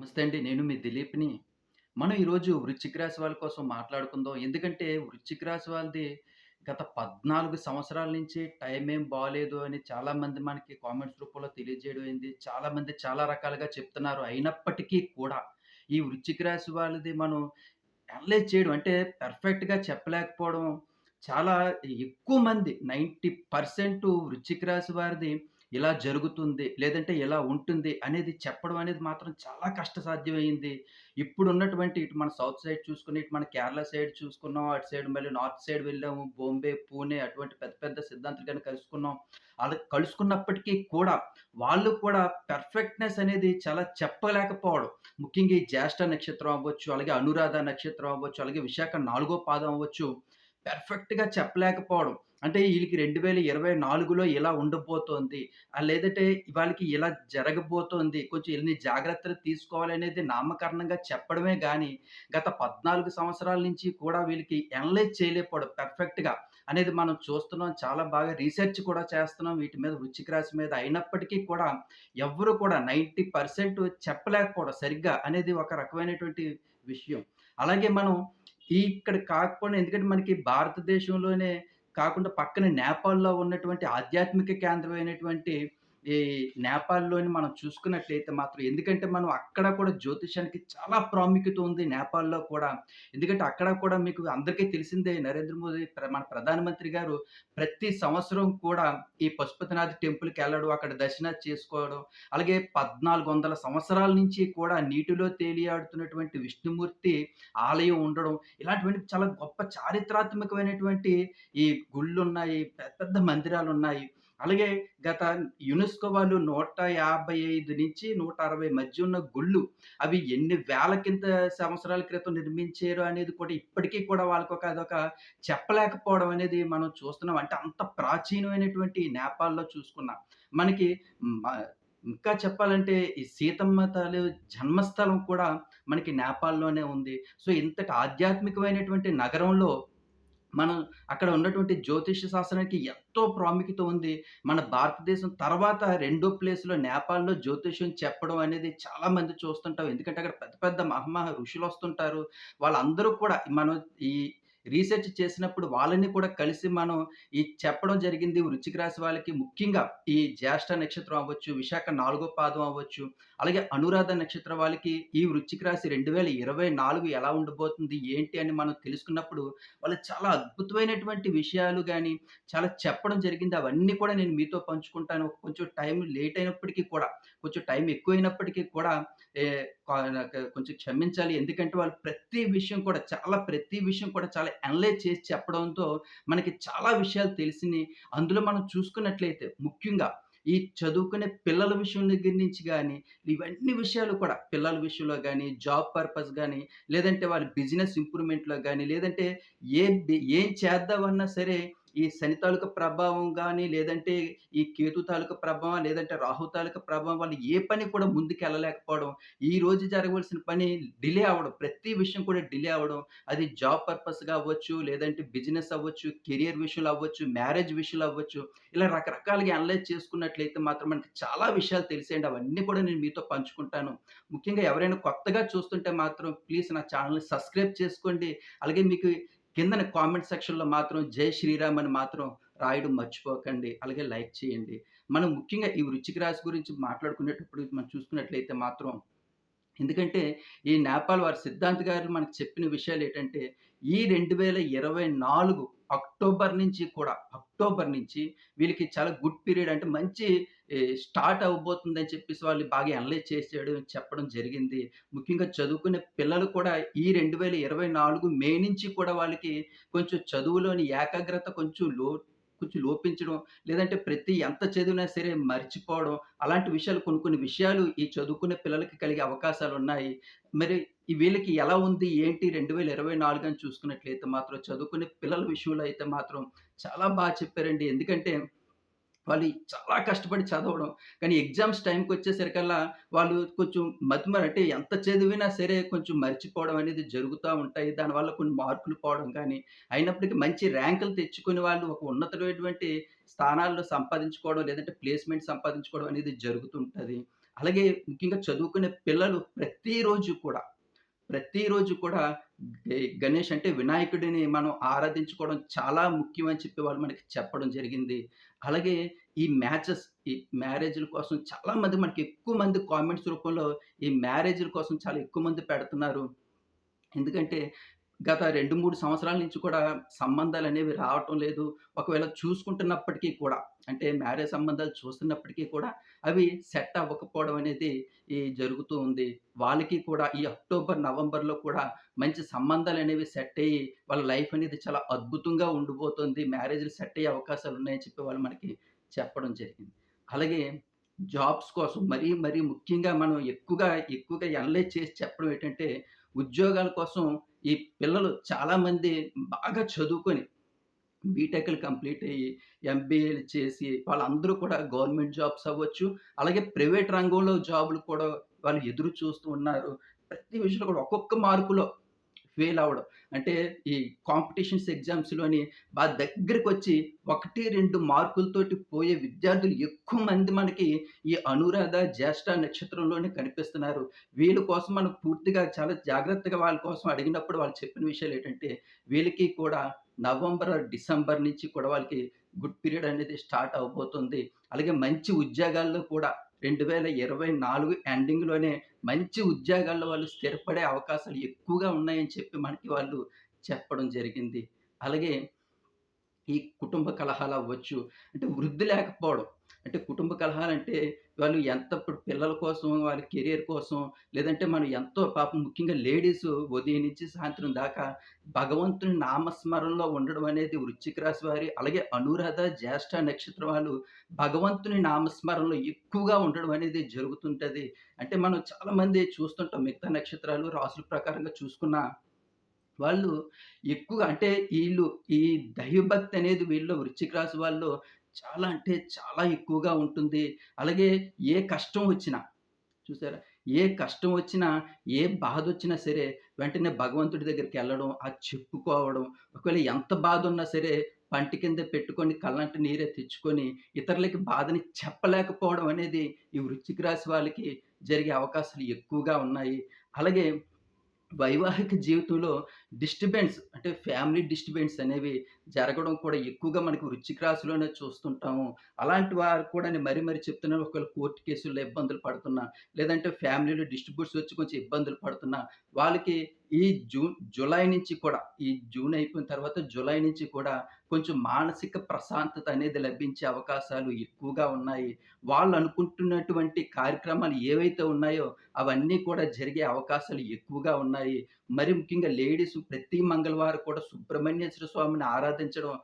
నమస్తే అండి. నేను మీ దిలీప్‌ని. మనం ఈరోజు వృశ్చిక రాశి వాళ్ళ కోసం మాట్లాడుకుందాం. ఎందుకంటే వృశ్చిక రాశి వాళ్ళది గత 14 సంవత్సరాల నుంచి టైం ఏం బాలేదు అని చాలామంది మనకి కామెంట్స్ రూపంలో తెలియజేయడం అయింది. చాలామంది చాలా రకాలుగా చెప్తున్నారు. అయినప్పటికీ కూడా ఈ వృశ్చిక రాశి వాళ్ళది మనం అనలైజ్ చేయడం అంటే పర్ఫెక్ట్‌గా చెప్పలేకపోవడం చాలా ఎక్కువ మంది 90% వృశ్చిక రాశి వారిది ఇలా జరుగుతుంది. లేదంటే ఇలా ఉంటుంది అనేది చెప్పడం అనేది మాత్రం చాలా కష్టసాధ్యమయింది. ఇప్పుడున్నటువంటి ఇటు మన సౌత్ సైడ్ చూసుకుని, ఇటు మన కేరళ సైడ్ చూసుకున్నాం. అటు సైడ్ మళ్ళీ నార్త్ సైడ్ వెళ్ళాము. బాంబే, పూణే అటువంటి పెద్ద పెద్ద సిద్ధాంతులు గాని కలుసుకున్నాం. అలా కలుసుకున్నప్పటికీ కూడా వాళ్ళు కూడా పర్ఫెక్ట్‌నెస్ అనేది చాలా చెప్పలేకపోవడం. ముఖ్యంగా ఈ జ్యేష్ఠ నక్షత్రం అవ్వచ్చు, అలాగే అనురాధ నక్షత్రం అవ్వచ్చు, అలాగే విశాఖ నాలుగో పాదం అవ్వచ్చు. పర్ఫెక్ట్‌గా చెప్పలేకపోవడం. అంటే ఈళ్ళకి 2024లో ఇలా ఉండబోతోంది. లేదంటే వాళ్ళకి ఇలా జరగబోతోంది. కొంచెం ఇన్ని జాగ్రత్తలు తీసుకోవాలనేది నామకరణంగా చెప్పడమే గానీ, గత 14 సంవత్సరాల నుంచి కూడా వీళ్ళకి అనలైజ్ చేయలేకపోవడం పర్ఫెక్ట్‌గా అనేది మనం చూస్తున్నాం. చాలా బాగా రీసెర్చ్ కూడా చేస్తున్నాం వీటి మీద వృశ్చిక రాశి మీద. అయినప్పటికీ కూడా ఎవ్వరు కూడా 90% చెప్పలేకపోవడం సరిగ్గా అనేది ఒక రకమైనటువంటి విషయం. అలాగే మనం ఇక్కడ కాకపోయినా ఎందుకంటే మనకి భారతదేశంలోనే కాకుండా పక్కన నేపాల్‌లో ఉన్నటువంటి ఆధ్యాత్మిక కేంద్రమైనటువంటి ఈ నేపాల్‌లోని మనం చూసుకున్నట్లయితే మాత్రం ఎందుకంటే మనం అక్కడ కూడా జ్యోతిష్యానికి చాలా ప్రాముఖ్యత ఉంది నేపాల్‌లో కూడా. ఎందుకంటే అక్కడ కూడా మీకు అందరికీ తెలిసిందే నరేంద్ర మోదీ మన ప్రధానమంత్రి గారు ప్రతి సంవత్సరం కూడా ఈ పశుపతినాథ్ టెంపుల్‌కెళ్ళడం, అక్కడ దర్శనాలు చేసుకోవడం, అలాగే 1400 సంవత్సరాల నుంచి కూడా నీటిలో తేలియాడుతున్నటువంటి విష్ణుమూర్తి ఆలయం ఉండడం, ఇలాంటివన్నీ చాలా గొప్ప చారిత్రాత్మకమైనటువంటి ఈ గుళ్ళున్నాయి. పెద్ద పెద్ద మందిరాలున్నాయి. అలాగే గత యునెస్కో వాళ్ళు 155 నుంచి 160 మధ్య ఉన్న గుళ్ళు. అవి ఎన్ని వేల సంవత్సరాల క్రితం నిర్మించారు అనేది కూడా ఇప్పటికీ కూడా అదొక చెప్పలేకపోవడం అనేది మనం చూస్తున్నాం. అంటే అంత ప్రాచీనమైనటువంటి నేపాల్‌లో చూసుకున్నా. మనకి మ ఇంకా చెప్పాలంటే ఈ సీతమ్మ తల్లి జన్మస్థలం కూడా మనకి నేపాల్‌లోనే ఉంది. సో, ఇంతటి ఆధ్యాత్మికమైనటువంటి నగరంలో మనం అక్కడ ఉన్నటువంటి జ్యోతిష్య శాస్త్రానికి ఎంతో ప్రాముఖ్యత ఉంది. మన భారతదేశం తర్వాత రెండో ప్లేస్‌లో నేపాల్‌లో జ్యోతిష్యం చెప్పడం అనేది చాలా మంది చూస్తుంటాం. ఎందుకంటే అక్కడ పెద్ద పెద్ద మహా ఋషులొస్తుంటారు. వాళ్ళందరూ కూడా మనం ఈ రీసెర్చ్ చేసినప్పుడు వాళ్ళని కూడా కలిసి మనం ఈ చెప్పడం జరిగింది. వృశ్చిక రాశి వాళ్ళకి ముఖ్యంగా ఈ జ్యేష్ఠ నక్షత్రం అవ్వచ్చు, విశాఖ నాలుగో పాదం అవ్వచ్చు, అలాగే అనురాధ నక్షత్రం వాళ్ళకి ఈ వృశ్చిక రాశి 2024 ఎలా ఉండబోతుంది, ఏంటి అని మనం తెలుసుకున్నప్పుడు వాళ్ళు చాలా అద్భుతమైనటువంటి విషయాలు గాని, చాలా చెప్పడం జరిగింది. అవన్నీ కూడా నేను మీతో పంచుకుంటాను. కొంచెం టైం లేట్ అయినప్పటికీ కూడా, కొంచెం టైం ఎక్కువైనప్పటికీ కూడా ఏ నాకు కొంచెం క్షమించాలి. ఎందుకంటే వాళ్ళు ప్రతి విషయం కూడా చాలా అనలైజ్ చేసి చెప్పడంతో మనకి చాలా విషయాలు తెలిసినియి. అందులో మనం చూసుకున్నట్లయితే ముఖ్యంగా ఈ చదువుకునే పిల్లల విషయం దగ్గర నుంచి గాని, ఇవన్నీ విషయాలు కూడా పిల్లల విషయంలో గాని, జాబ్ పర్పస్ గాని, లేదంటే వాళ్ళ బిజినెస్ ఇంప్రూవ్‌మెంట్‌లో గాని, లేదంటే ఏం చేద్దామన్నా సరే ఈ శని తాలూకా ప్రభావం గాని, లేదంటే ఈ కేతు తాలూకా ప్రభావం, లేదంటే రాహు తాలూకా ప్రభావం వల్ల ఏ పని కూడా ముందుకెళ్ళలేకపోవడం. ఈ రోజు జరగవలసిన పని డిలే అవ్వడం. ప్రతి విషయం కూడా డిలే అవ్వడం. అది జాబ్ పర్పస్‌గా అవ్వచ్చు, లేదంటే బిజినెస్ అవ్వచ్చు, కెరియర్ విషయంలో అవ్వచ్చు, మ్యారేజ్ విషయంలో అవ్వచ్చు. ఇలా రకరకాలుగా అనలైజ్ చేసుకున్నట్లయితే మాత్రం మనకి చాలా విషయాలు తెలిసాయండి. అవన్నీ కూడా నేను మీతో పంచుకుంటాను. ముఖ్యంగా ఎవరైనా కొత్తగా చూస్తుంటే మాత్రం ప్లీజ్ నా ఛానెల్‌ని సబ్స్క్రైబ్ చేసుకోండి. అలాగే మీకు కిందన కామెంట్ సెక్షన్‌లో మాత్రం జై శ్రీరామ్ అని మాత్రం రాయడం మర్చిపోకండి. అలాగే లైక్ చేయండి. మనం ముఖ్యంగా ఈ వృశ్చిక రాశి గురించి మాట్లాడుకునేటప్పుడు మనం చూసుకున్నట్లయితే మాత్రం ఎందుకంటే, ఈ నేపాల్ వారి సిద్ధాంత్ గారు మనకు చెప్పిన విషయాలేటంటే, ఈ 2024 అక్టోబర్ నుంచి వీళ్ళకి చాలా గుడ్ పీరియడ్ అంటే మంచి స్టార్ట్ అవ్వబోతుందని చెప్పేసి వాళ్ళు బాగా అనలైజ్ చేసేయడం చెప్పడం జరిగింది. ముఖ్యంగా చదువుకునే పిల్లలు కూడా ఈ 2024 మే నుంచి కూడా వాళ్ళకి కొంచెం చదువులోని ఏకాగ్రత కొంచెం లోపించడం, లేదంటే ఎంత చదివినా సరే మర్చిపోవడం, అలాంటి విషయాలు కొన్ని విషయాలు ఈ చదువుకునే పిల్లలకి కలిగే అవకాశాలున్నాయి. మరి వీళ్ళకి ఎలా ఉంది, ఏంటి 2024 అని చూసుకున్నట్లయితే మాత్రం చదువుకునే పిల్లల విషయంలో అయితే మాత్రం చాలా చెప్పారండి. ఎందుకంటే వాళ్ళు చాలా కష్టపడి చదవడం. కానీ ఎగ్జామ్స్ టైమ్‌కొచ్చేసరికల్లా వాళ్ళు కొంచెం అంటే ఎంత చదివినా సరే కొంచెం మర్చిపోవడం అనేది జరుగుతా ఉంటాయి. దానివల్ల కొన్ని మార్కులు పోవడం గానీ, అయినప్పటికీ మంచి ర్యాంకులు తెచ్చుకుని వాళ్ళు ఒక ఉన్నతమైనటువంటి స్థానాల్లో సంపాదించుకోవడం, లేదంటే ప్లేస్‌మెంట్ సంపాదించుకోవడం అనేది జరుగుతుంటది. అలాగే ముఖ్యంగా చదువుకునే పిల్లలు ప్రతిరోజు కూడా గణేష్ అంటే వినాయకుడిని మనం ఆరాధించుకోవడం చాలా ముఖ్యం అని చెప్పి వాళ్ళు మనకి చెప్పడం జరిగింది. అలాగే ఈ మ్యాచెస్, ఈ మ్యారేజ్‌ల కోసం చాలామంది మనకి ఎక్కువ మంది కామెంట్స్ రూపంలో ఈ మ్యారేజ్‌ల కోసం చాలా ఎక్కువ మంది పెడుతున్నారు. ఎందుకంటే గత 2, 3 సంవత్సరాల నుంచి కూడా సంబంధాలనేవి రావటం లేదు. ఒకవేళ చూసుకుంటున్నప్పటికీ కూడా అంటే మ్యారేజ్ సంబంధాలు చూస్తున్నప్పటికీ కూడా అవి సెట్ అవ్వకపోవడం అనేది జరుగుతూ ఉంది. వాళ్ళకి కూడా ఈ అక్టోబర్, నవంబర్‌లో కూడా మంచి సంబంధాలనేవి సెట్ అయ్యి వాళ్ళ లైఫ్ అనేది చాలా అద్భుతంగా ఉండబోతుంది. మ్యారేజ్‌లు సెట్ అయ్యే అవకాశాలున్నాయని చెప్పి వాళ్ళు మనకి చెప్పడం జరిగింది. అలాగే జాబ్స్ కోసం మరీ ముఖ్యంగా మనం ఎక్కువగా అనలైజ్ చేసి చెప్పడం ఏంటంటే ఉద్యోగాల కోసం ఈ పిల్లలు చాలామంది బాగా చదువుకొని బీటెక్‌లు కంప్లీట్ అయ్యి, ఎంబీఏలు చేసి వాళ్ళందరూ కూడా గవర్నమెంట్ జాబ్స్ అవ్వచ్చు. అలాగే ప్రైవేట్ రంగంలో జాబ్‌లు కూడా వాళ్ళు ఎదురు చూస్తూ ఉన్నారు. ప్రతి విషయంలో కూడా ఒక్కొక్క మార్కులో ఫెయిల్ అవ్వడం. అంటే ఈ కాంపిటీషన్స్ ఎగ్జామ్స్‌లోని దగ్గరకొచ్చి 1, 2 మార్కులతోటి పోయే విద్యార్థులు ఎక్కువ మంది మనకి ఈ అనురాధ, జ్యేష్ఠ నక్షత్రంలోనే కనిపిస్తున్నారు. వీళ్ళ కోసం మనం పూర్తిగా చాలా జాగ్రత్తగా వాళ్ళ కోసం అడిగినప్పుడు వాళ్ళు చెప్పిన విషయాలేంటంటే, వీళ్ళకి కూడా నవంబర్, డిసెంబర్ నుంచి కూడా వాళ్ళకి గుడ్ పీరియడ్ అనేది స్టార్ట్ అవ్వబోతుంది. అలాగే మంచి ఉద్యోగాల్లో కూడా 2024 ఎండింగ్‌లోనే మంచి ఉద్యోగాల్లో వాళ్ళు స్థిరపడే అవకాశాలు ఎక్కువగా ఉన్నాయని చెప్పి మనకి వాళ్ళు చెప్పడం జరిగింది. అలాగే ఈ కుటుంబ కలహాలవ్వచ్చు. అంటే వృద్ధి లేకపోవడం. అంటే కుటుంబ కలహాలంటే వాళ్ళు ఎంత ఇప్పుడు పిల్లల కోసం, వాళ్ళ కెరియర్ కోసం లేదంటే మనం ఎంతో పాపం ముఖ్యంగా లేడీసు ఉదయం నుంచి సాయంత్రం దాకా భగవంతుని నామస్మరణలో ఉండడం అనేది వృశ్చిక రాశి వారి, అలాగే అనురాధ, జ్యేష్ఠ నక్షత్రం వాళ్ళు భగవంతుని నామస్మరణలో ఎక్కువగా ఉండడం అనేది జరుగుతుంటది. అంటే మనం చాలామంది చూస్తుంటాం మిగతా నక్షత్రాలు, రాసుల ప్రకారంగా చూసుకున్నా వాళ్ళు ఎక్కువగా అంటే ఈ దైవభక్తి అనేది వీళ్ళలో వృశ్చిక రాశి వాళ్ళలో చాలా అంటే చాలా ఎక్కువగా ఉంటుంది. అలాగే ఏ కష్టం వచ్చినా చూసారా? ఏ కష్టం వచ్చినా, ఏ బాధొచ్చినా సరే వెంటనే భగవంతుడి దగ్గరికెళ్ళడం, అది చెప్పుకోవడం, ఒకవేళ ఎంత బాధున్నా సరే పంటి కింద పెట్టుకొని కళ్ళంట నీరే తెచ్చుకొని ఇతరులకి బాధని చెప్పలేకపోవడం అనేది ఈ వృశ్చిక రాశి వాళ్ళకి జరిగే అవకాశాలు ఎక్కువగా ఉన్నాయి. అలాగే వైవాహిక జీవితంలో అంటే ఫ్యామిలీ డిస్టర్బెన్స్ అనేవి జరగడం కూడా ఎక్కువగా మనకి వృశ్చిక రాశిలోనే చూస్తుంటాము. అలాంటి వారు కూడా నేను మరీ చెప్తున్నాను. ఒకవేళ కోర్టు కేసుల్లో ఇబ్బందులు పడుతున్నా, లేదంటే ఫ్యామిలీలో డిస్ట్రిబ్యూట్స్ వచ్చి కొంచెం ఇబ్బందులు పడుతున్నా, వాళ్ళకి ఈ జులై నుంచి కూడా ఈ జూన్ అయిపోయిన తర్వాత జులై నుంచి కూడా కొంచెం మానసిక ప్రశాంతత అనేది లభించే అవకాశాలు ఎక్కువగా ఉన్నాయి. వాళ్ళు అనుకుంటున్నటువంటి కార్యక్రమాలు ఏవైతే ఉన్నాయో అవన్నీ కూడా జరిగే అవకాశాలు ఎక్కువగా ఉన్నాయి. మరి ముఖ్యంగా లేడీస్ ప్రతి మంగళవారం కూడా సుబ్రహ్మణ్యేశ్వర స్వామిని ఆరాధించడం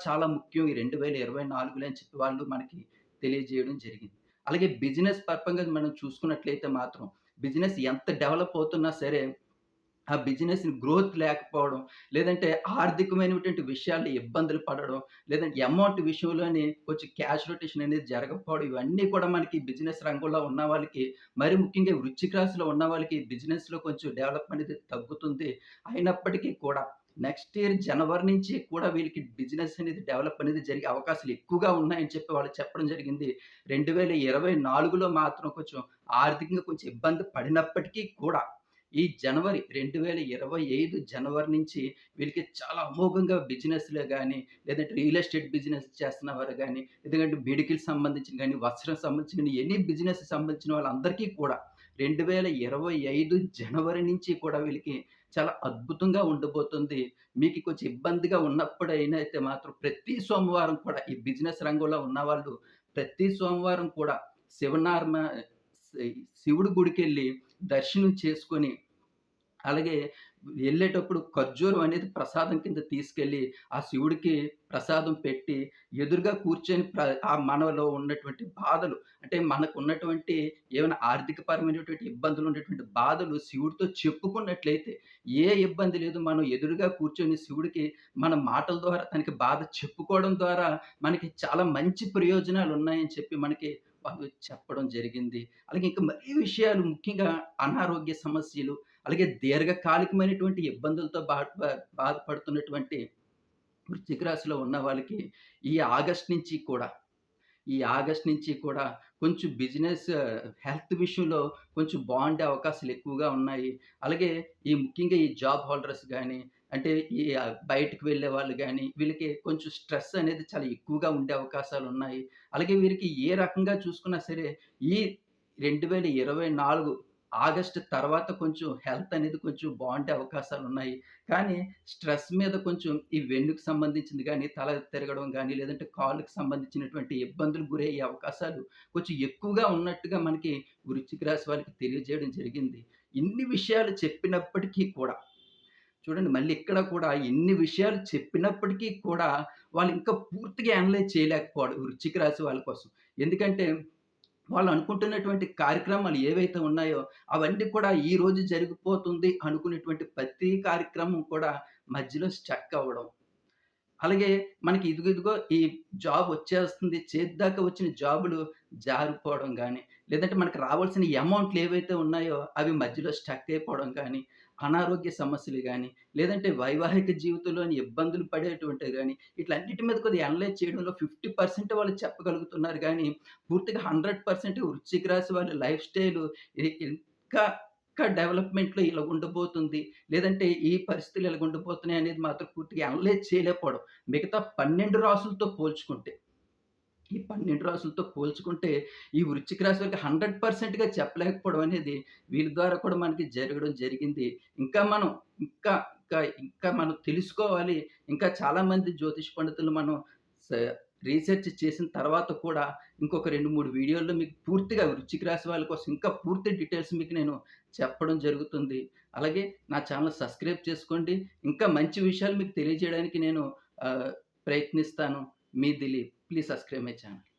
చాలా ముఖ్యం ఈ 2024లో అని చెప్పి వాళ్ళు మనకి తెలియజేయడం జరిగింది. అలాగే బిజినెస్ పరంగా మనం చూసుకున్నట్లయితే మాత్రం బిజినెస్ ఎంత డెవలప్ అవుతున్నా సరే ఆ బిజినెస్‌ని గ్రోత్ లేకపోవడం, లేదంటే ఆర్థికమైనటువంటి విషయాల్లో ఇబ్బందులు పడడం, లేదంటే అమౌంట్ విషయంలోని కొంచెం క్యాష్ రొటేషన్ అనేది జరగకపోవడం, ఇవన్నీ కూడా మనకి బిజినెస్ రంగంలో ఉన్న వాళ్ళకి, మరి ముఖ్యంగా వృశ్చిక రాశిలో ఉన్న వాళ్ళకి బిజినెస్‌లో కొంచెం డెవలప్ అనేది తగ్గుతుంది. అయినప్పటికీ కూడా నెక్స్ట్ ఇయర్ జనవరి నుంచి కూడా వీళ్ళకి బిజినెస్ అనేది డెవలప్ అనేది జరిగే అవకాశాలు ఎక్కువగా ఉన్నాయని చెప్పి వాళ్ళు చెప్పడం జరిగింది. 2024లో మాత్రం కొంచెం ఆర్థికంగా కొంచెం ఇబ్బంది పడినప్పటికీ కూడా ఈ జనవరి 2025 జనవరి నుంచి వీళ్ళకి చాలా అమోఘంగా బిజినెస్‌లో గాని, లేదంటే రియల్ ఎస్టేట్ బిజినెస్ చేస్తున్నవారు గాని, ఎందుకంటే మెడికల్ సంబంధించిన గాని, వస్త్రం సంబంధించిన గాని, ఎనీ బిజినెస్‌కి సంబంధించిన వాళ్ళందరికీ కూడా 2025 జనవరి నుంచి కూడా వీళ్ళకి చాలా అద్భుతంగా ఉండబోతుంది. మీకు కొంచెం ఇబ్బందిగా ఉన్నప్పుడైనా అయితే మాత్రం ప్రతి సోమవారం కూడా ఈ బిజినెస్ రంగంలో ఉన్నవాళ్ళు ప్రతి సోమవారం కూడా శివనార్మ శి శివుడి గుడికెళ్ళి దర్శనం చేసుకొని, అలాగే ఎళ్ళేటప్పుడు ఖర్జూరం అనేది ప్రసాదం కింద తీసుకెళ్ళి, ఆ శివుడికి ప్రసాదం పెట్టి, ఎదురుగా కూర్చొని మనలో ఉన్నటువంటి బాధలు అంటే మనకున్నటువంటి ఏమైనా ఆర్థికపరమైనటువంటి ఇబ్బందులు ఉన్నటువంటి బాధలు శివుడితో చెప్పుకున్నట్లయితే, ఏ ఇబ్బంది లేదు. మనం ఎదురుగా కూర్చొని శివుడికి మన మాటల ద్వారా తనకి బాధ చెప్పుకోవడం ద్వారా మనకి చాలా మంచి ప్రయోజనాలున్నాయని చెప్పి మనకి వాళ్ళు చెప్పడం జరిగింది. అలాగే ఇంకా మరీ విషయాలు ముఖ్యంగా అనారోగ్య సమస్యలు, అలాగే దీర్ఘకాలికమైనటువంటి ఇబ్బందులతో బాధపడుతున్నటువంటి వృశ్చిక రాశిలో ఉన్న వాళ్ళకి ఈ ఆగస్ట్ నుంచి కూడా ఈ ఆగస్ట్ నుంచి కూడా కొంచెం బిజినెస్ హెల్త్ విషయంలో కొంచెం బావుండే అవకాశాలు ఎక్కువగా ఉన్నాయి. అలాగే ముఖ్యంగా ఈ జాబ్ హోల్డర్స్ గాని, అంటే బయటికి వెళ్ళే వాళ్ళు గాని, వీళ్ళకి కొంచెం స్ట్రెస్ అనేది చాలా ఎక్కువగా ఉండే అవకాశాలున్నాయి. అలాగే వీరికి ఏ రకంగా చూసుకున్నా సరే, ఈ 2024 ఆగస్టు తర్వాత కొంచెం హెల్త్ అనేది కొంచెం బావుండే అవకాశాలున్నాయి. కానీ స్ట్రెస్ మీద కొంచెం ఈ వెన్నుకు సంబంధించింది గాని, తల తిరగడం గాని, లేదంటే కాళ్ళకి సంబంధించినటువంటి ఇబ్బందులకు గురయ్యే అవకాశాలు కొంచెం ఎక్కువగా ఉన్నట్టుగా మనకి వృశ్చిక రాశి వాళ్ళకి తెలియజేయడం జరిగింది. ఇన్ని విషయాలు చెప్పినప్పటికీ కూడా చూడండి, మళ్ళీ ఇక్కడ కూడా ఇన్ని విషయాలు చెప్పినప్పటికీ కూడా వాళ్ళు ఇంకా పూర్తిగా అనలైజ్ చేయలేకపోవడం వృశ్చిక రాశి వాళ్ళ కోసం. ఎందుకంటే వాళ్ళు అనుకుంటున్నటువంటి కార్యక్రమాలు ఏవైతే ఉన్నాయో అవన్నీ కూడా ఈరోజు జరిగిపోతుంది అనుకునేటువంటి ప్రతి కార్యక్రమం కూడా మధ్యలో స్టక్ అవ్వడం. అలాగే మనకి ఇదిగో ఈ జాబ్ వచ్చేస్తుంది. చేతిదాకా వచ్చిన జాబులు జారిపోవడం గానీ, లేదంటే మనకు రావాల్సిన అమౌంట్‌లు ఏవైతే ఉన్నాయో అవి మధ్యలో స్టక్ అయిపోవడం గానీ, అనారోగ్య సమస్యలు గానీ, లేదంటే వైవాహిక జీవితంలోని ఇబ్బందులు పడేటువంటివి గానీ, ఈట్లన్నిటి మీద కొద్దిగా అనలైజ్ చేయడంలో 50% వాళ్ళు చెప్పగలుగుతున్నారు గానీ, పూర్తిగా 100% వృశ్చిక రాశి వాళ్ళ లైఫ్ స్టైలు ఇంకా డెవలప్‌మెంట్‌లో ఇలా ఉండబోతుంది. లేదంటే ఈ పరిస్థితులు ఇలాగ ఉండబోతున్నాయి అనేది మాత్రం పూర్తిగా అనలైజ్ చేయలేకపోవడం. మిగతా 12 రాసులతో పోల్చుకుంటే, ఈ 12 రాసులతో పోల్చుకుంటే ఈ వృశ్చిక రాశి వారికి 100%గా చెప్పలేకపోవడం అనేది వీళ్ళ ద్వారా కూడా మనకి జరగడం జరిగింది. ఇంకా మనం ఇంకా, ఇంకా మనం తెలుసుకోవాలి. ఇంకా చాలామంది జ్యోతిష్ పండితులు మనం స రీసెర్చ్ చేసిన తర్వాత కూడా ఇంకొక 2, 3 వీడియోల్లో మీకు పూర్తిగా వృశ్చిక రాశి వాళ్ళ కోసం ఇంకా పూర్తి డీటెయిల్స్ మీకు నేను చెప్పడం జరుగుతుంది. అలాగే నా ఛానెల్ సబ్స్క్రైబ్ చేసుకోండి. ఇంకా మంచి విషయాలు మీకు తెలియజేయడానికి నేను ప్రయత్నిస్తాను. మీ Dileep. Please subscribe my channel.